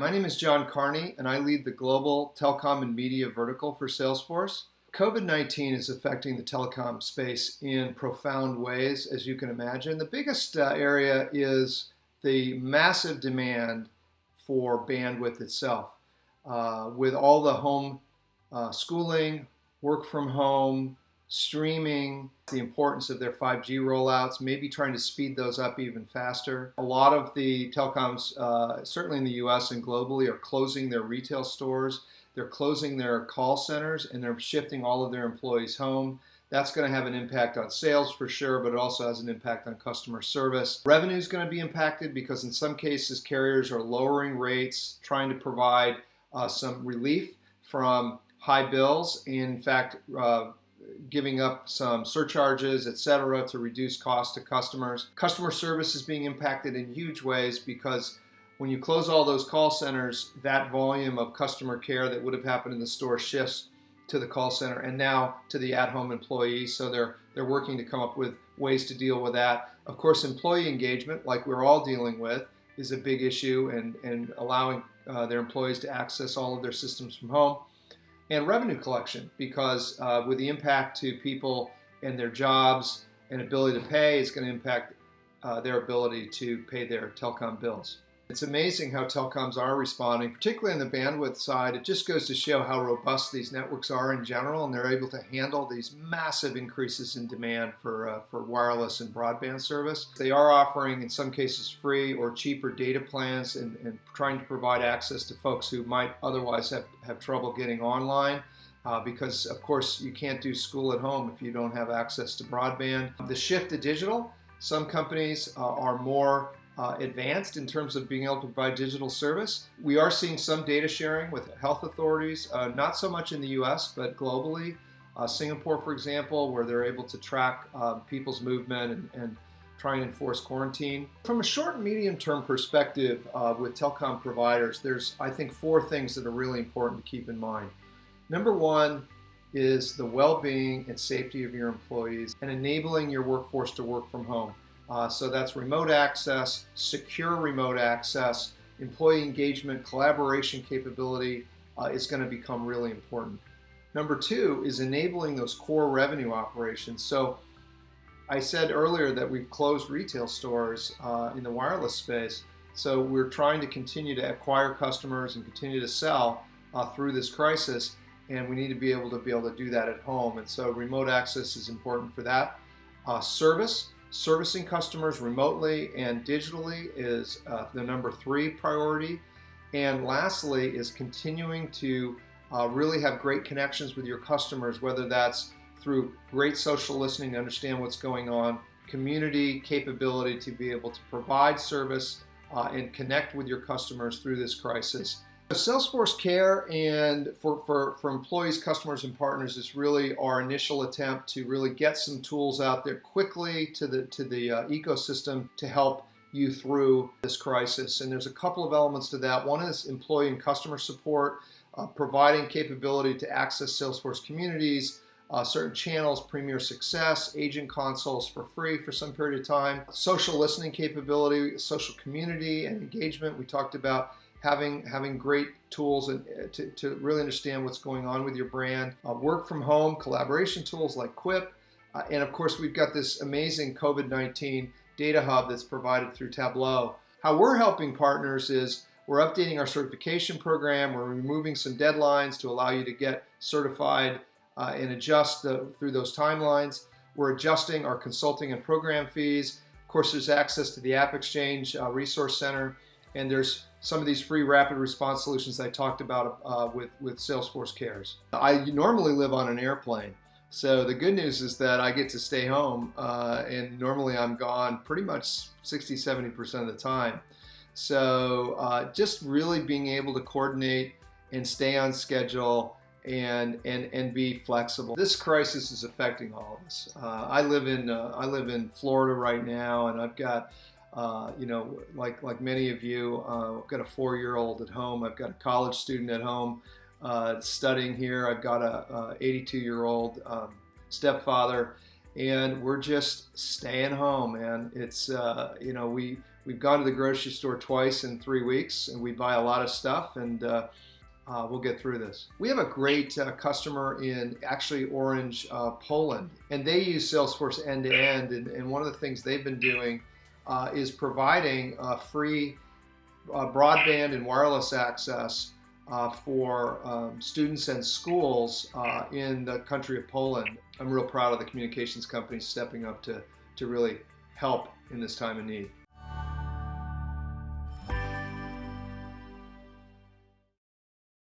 My name is John Carney, and I lead the global telecom and media vertical for Salesforce. COVID-19 is affecting the telecom space in profound ways, as you can imagine. The biggest area is the massive demand for bandwidth itself. With all the home schooling, work from home, streaming, the importance of their 5G rollouts, maybe trying to speed those up even faster. A lot of the telecoms, certainly in the US and globally, are closing their retail stores. They're closing their call centers, and they're shifting all of their employees home. That's going to have an impact on sales for sure, but it also has an impact on customer service. Revenue is going to be impacted because in some cases carriers are lowering rates, trying to provide some relief from high bills, and in fact giving up some surcharges, etc., to reduce costs to customers. Customer service is being impacted in huge ways because when you close all those call centers, that volume of customer care that would have happened in the store shifts to the call center and now to the at-home employees. So they're working to come up with ways to deal with that. Of course, employee engagement, like we're all dealing with, is a big issue, and allowing their employees to access all of their systems from home. And revenue collection, because with the impact to people and their jobs and ability to pay, it's going to impact their ability to pay their telecom bills. It's amazing how telecoms are responding, particularly on the bandwidth side. It just goes to show how robust these networks are in general, and they're able to handle these massive increases in demand for wireless and broadband service. They are offering, in some cases, free or cheaper data plans and trying to provide access to folks who might otherwise have trouble getting online. Because, of course, you can't do school at home if you don't have access to broadband. The shift to digital, some companies are more advanced in terms of being able to provide digital service. We are seeing some data sharing with health authorities, not so much in the US, but globally. Singapore, for example, where they're able to track people's movement and try and enforce quarantine. From a short and medium term perspective with telecom providers, there's, I think, 4 things that are really important to keep in mind. Number 1 is the well-being and safety of your employees and enabling your workforce to work from home. So that's remote access, secure remote access, employee engagement, collaboration capability is going to become really important. Number 2 is enabling those core revenue operations. So I said earlier that we've closed retail stores in the wireless space. So we're trying to continue to acquire customers and continue to sell through this crisis, and we need to be able to do that at home. And so remote access is important for that. Servicing customers remotely and digitally is the number 3 priority. And lastly is continuing to really have great connections with your customers, whether that's through great social listening to understand what's going on, community capability to be able to provide service and connect with your customers through this crisis. Salesforce Care and for employees, customers, and partners is really our initial attempt to really get some tools out there quickly to the ecosystem to help you through this crisis. And there's a couple of elements to that. One is employee and customer support, providing capability to access Salesforce communities, certain channels, Premier Success, agent consoles for free for some period of time, social listening capability, social community and engagement. We talked about having great tools and to really understand what's going on with your brand. Work from home, collaboration tools like QUIP. And of course, we've got this amazing COVID-19 data hub that's provided through Tableau. How we're helping partners is we're updating our certification program. We're removing some deadlines to allow you to get certified and adjust through those timelines. We're adjusting our consulting and program fees. Of course, there's access to the App Exchange Resource Center. And there's some of these free rapid response solutions I talked about with Salesforce Cares. I normally live on an airplane. So the good news is that I get to stay home and normally I'm gone pretty much 60-70% of the time. So just really being able to coordinate and stay on schedule and be flexible. This crisis is affecting all of us. I live in Florida right now, and I've got like many of you, I've got a 4-year-old at home. I've got a college student at home studying here. I've got a 82-year-old stepfather, and we're just staying home. And it's we We've gone to the grocery store twice in 3 weeks, and we buy a lot of stuff, and we'll get through this. We have a great customer in actually Orange, Poland, and they use Salesforce end-to-end, and one of the things they've been doing is providing free broadband and wireless access for students and schools in the country of Poland. I'm real proud of the communications companies stepping up to really help in this time of need.